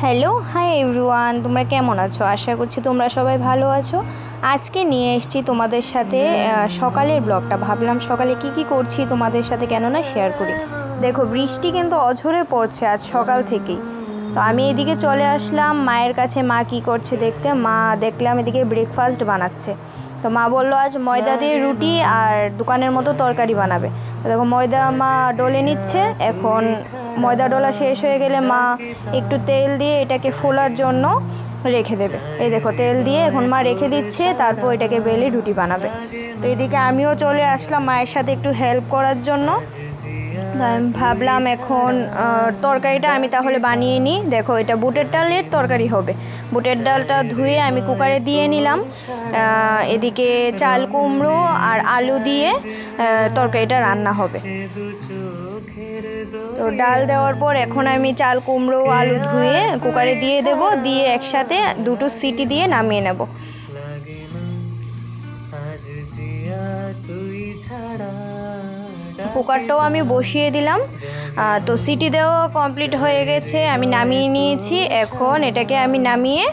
Hello, hi everyone, তোমরা কেমন আছো? আশা করছি তোমরা সবাই ভালো আছো। আজকে নিয়ে এসেছি তোমাদের সাথে সকালের ব্লগটা। ভাবলাম সকালে কি করছি তোমাদের সাথে কেন না শেয়ার করি। দেখো, বৃষ্টি কিন্তু অঝরে পড়ছে আজ সকাল থেকেই। তো আমি এদিকে চলে আসলাম মায়ের কাছে, মা কি করছে দেখতে। মা দেখলাম এদিকে ব্রেকফাস্ট বানাচ্ছে। তো মা বললো আজ ময়দা দিয়ে রুটি আর দোকানের মতো তরকারি বানাবে। দেখো, ময়দা মা ডলে নিচ্ছে। এখন ময়দা ডলা শেষ হয়ে গেলে মা একটু তেল দিয়ে এটাকে ফোলার জন্য রেখে দেবে। এই দেখো, তেল দিয়ে এখন মা রেখে দিচ্ছে, তারপর এটাকে বেলে রুটি বানাবে। তো এদিকে আমিও চলে আসলাম মায়ের সাথে একটু হেল্প করার জন্য। আমি ভাবলাম এখন তরকারিটা আমি তাহলে বানিয়ে নিই। দেখো, এটা বুটের ডালের তরকারি হবে। বুটের ডালটা ধুয়ে আমি কুকারে দিয়ে নিলাম। এদিকে চাল কুমড়ো আর আলু দিয়ে তরকারিটা রান্না হবে। তো ডাল দেওয়ার পর এখন আমি চাল কুমড়ো আলু ধুয়ে কুকারে দিয়ে দেব, দিয়ে একসাথে দুটো সিটি দিয়ে নামিয়ে নেব। কুকারটাও আমি বসিয়ে দিলাম। তো সিটি দেওয়া কমপ্লিট হয়ে গেছে, আমি নামিয়ে নিয়েছি। এখন এটাকে আমি নামিয়ে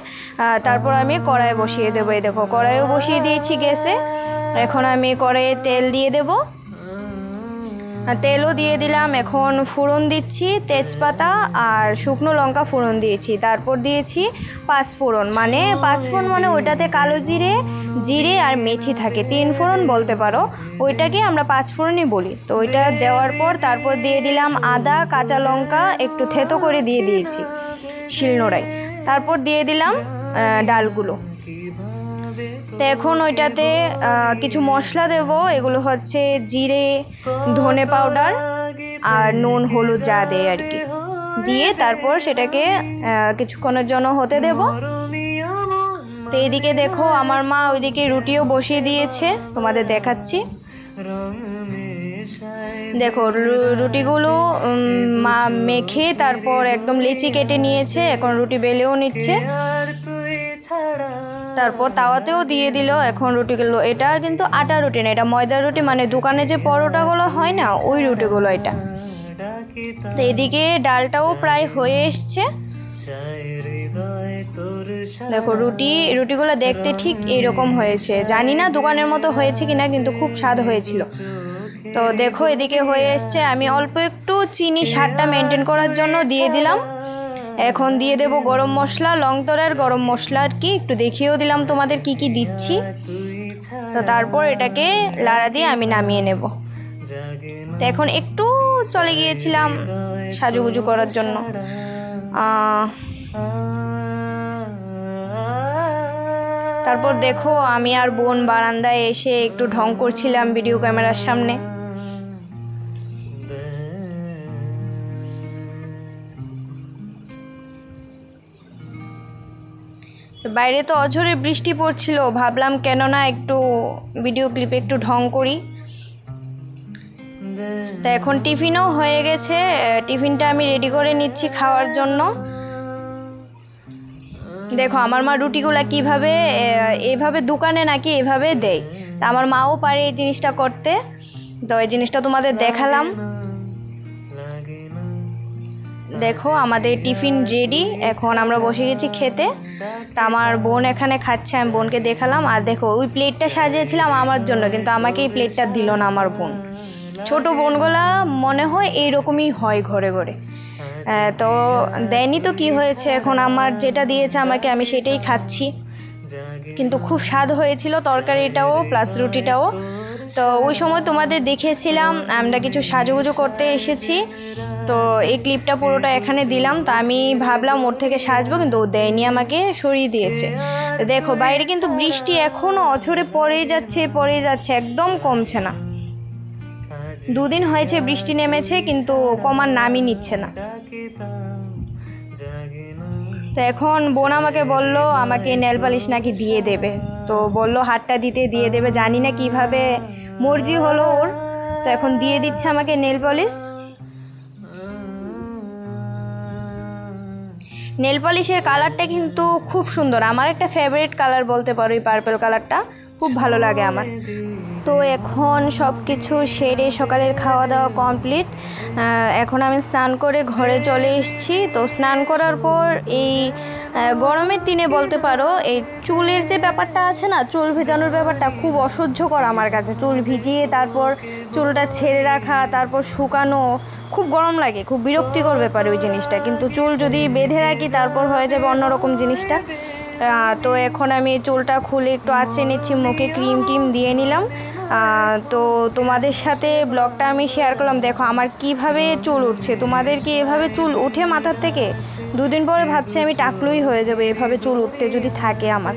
তারপর আমি কড়াই বসিয়ে দেবো। এই দেখো, কড়াইও বসিয়ে দিয়েছি গ্যাসে। এখন আমি কড়াইয়ে তেল দিয়ে দেবো, তেলও দিয়ে দিলাম। এখন ফোড়ন দিচ্ছি, তেজপাতা আর শুকনো লঙ্কা ফোড়ন দিয়েছি। তারপর দিয়েছি পাঁচফোড়ন, মানে পাঁচফোড়ন মানে ওইটাতে কালো জিরে, জিরে আর মেথি থাকে, তিন ফোড়ন বলতে পারো, ওইটাকে আমরা পাঁচফোড়নই বলি। তো ওইটা দেওয়ার পর তারপর দিয়ে দিলাম আদা, কাঁচা লঙ্কা একটু থেতো করে দিয়ে দিয়েছি শিলনোড়ায়। তারপর দিয়ে দিলাম ডালগুলো। তো এখন ওইটাতে কিছু মশলা দেব। এগুলো হচ্ছে জিরে, ধনে পাউডার আর নুন হলুদ যা দেয় আর কি, দিয়ে তারপর সেটাকে কিছুক্ষণের জন্য হতে দেব। তো এইদিকে দেখো, আমার মা ওইদিকে রুটিও বসিয়ে দিয়েছে, তোমাদের দেখাচ্ছি। দেখো, রুটিগুলো মা মেখে তারপর একদম লেচি কেটে নিয়েছে। এখন রুটি বেলেও নিচ্ছে, তারপর তাওয়াতেও দিয়ে দিল। এখন রুটিগুলো, এটা কিন্তু আটা রুটি না, এটা ময়দা রুটি, মানে দোকানে যে পরোটাগুলো হয় না ওই রুটিগুলো এটা। তো এদিকে ডালটাও প্রায় হয়ে এসছে। দেখো, রুটিগুলো দেখতে ঠিক এইরকম হয়েছে। জানি না দোকানের মতো হয়েছে কিনা, কিন্তু খুব স্বাদ হয়েছিল। তো দেখো, এদিকে হয়ে এসছে। আমি অল্প একটু চিনি স্বাদটা মেনটেন করার জন্য দিয়ে দিলাম। এখন দিয়ে দেব গরম মশলা, লংতরার গরম মশলা আর কি, একটু দেখিয়েও দিলাম তোমাদের কি দিচ্ছি। তো তারপর এটাকে লাড়া দিয়ে আমি নামিয়ে নেব। তো এখন একটু চলে গিয়েছিলাম সাজুগুজু করার জন্য। তারপর দেখো, আমি আর বোন বারান্দায় এসে একটু ঢং করছিলাম ভিডিও ক্যামেরার সামনে। তো বাইরে তো অঝরে বৃষ্টি পড়ছিল, ভাবলাম কেন না একটু ভিডিও ক্লিপে একটু ঢং করি। তো এখন টিফিনও হয়ে গেছে, টিফিনটা আমি রেডি করে নিচ্ছি খাওয়ার জন্য। দেখো, আমার মা রুটিগুলা কিভাবে এইভাবে দোকানে নাকি এভাবে দেয়। তা আমার মাও পারে এই জিনিসটা করতে, তো এই জিনিসটা তোমাদের দেখালাম। দেখো, আমাদের টিফিন রেডি, এখন আমরা বসে গেছি খেতে। তা আমার বোন এখানে খাচ্ছে, আমি বোনকে দেখালাম। আর দেখো, ওই প্লেটটা সাজিয়েছিলাম আমার জন্য, কিন্তু আমাকে এই প্লেটটা দিল না আমার বোন। ছোট বোনগুলা মনে হয় এইরকমই হয় ঘরে ঘরে। তো দেয়নি তো কি হয়েছে, এখন আমার যেটা দিয়েছে আমাকে, আমি সেটাই খাচ্ছি। কিন্তু খুব স্বাদ হয়েছিল তরকারিটাও প্লাস রুটিটাও। তো ওই সময় তোমাদের দেখেছিলাম আমরা কিছু সাজুগুজু করতে এসেছি। তো এই ক্লিপটা পুরোটা এখানে দিলাম। তো আমি ভাবলাম ওর থেকে সাজবো, কিন্তু ও দেয়নি, আমাকে সরিয়ে দিয়েছে। দেখো, বাইরে কিন্তু বৃষ্টি এখনও অঝরে পড়েই যাচ্ছে, একদম কমছে না। দুদিন হয়েছে বৃষ্টি নেমেছে, কিন্তু কমার নামই নিচ্ছে না। তো এখন বোন আমাকে বলল আমাকে নেল পালিশ নাকি দিয়ে দেবে। তো বলল হাতটা দিতে দিয়ে দেবে, জানি না কিভাবে মর্জি হলো ওর। তো এখন দিয়ে দিচ্ছে আমাকে নেল পলিশ। নেল পলিশের কালারটা কিন্তু খুব সুন্দর, আমার একটা ফেভারিট কালার বলতে পারো এই পার্পল কালারটা, খুব ভালো লাগে আমার। তো এখন সব কিছু সেরে সকালের খাওয়া দাওয়া কমপ্লিট। এখন আমি স্নান করে ঘরে চলে এসেছি। তো স্নান করার পর এই গরমের দিনে বলতে পারো এই চুলের যে ব্যাপারটা আছে না, চুল ভেজানোর ব্যাপারটা খুব অসহ্যকর আমার কাছে। চুল ভিজিয়ে তারপর চুলটা ছেড়ে রাখা, তারপর শুকানো, খুব গরম লাগে, খুব বিরক্তিকর ব্যাপার ওই জিনিসটা। কিন্তু চুল যদি বেঁধে রাখি তারপর হয়ে যাবে অন্যরকম জিনিসটা। তো এখন আমি চুলটা খুলে একটু আঁচড়ে নিচ্ছি, মুখে ক্রিম টিম দিয়ে নিলাম। তো তোমাদের সাথে ব্লগটা আমি শেয়ার করলাম। দেখো আমার কিভাবে চুল উঠছে। তোমাদের কি এভাবে চুল উঠে মাথার থেকে? দুদিন পরে ভাবছি আমি টাকলুই হয়ে যাবে এভাবে চুল উঠতে যদি থাকে আমার।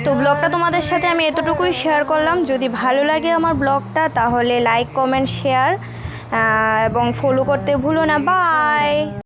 তো ব্লগটা তোমাদের সাথে আমি এতটুকুই শেয়ার করলাম। যদি ভালো লাগে আমার ব্লগটা তাহলে লাইক কমেন্ট শেয়ার এবং ফলো করতে ভুলো না। বাই।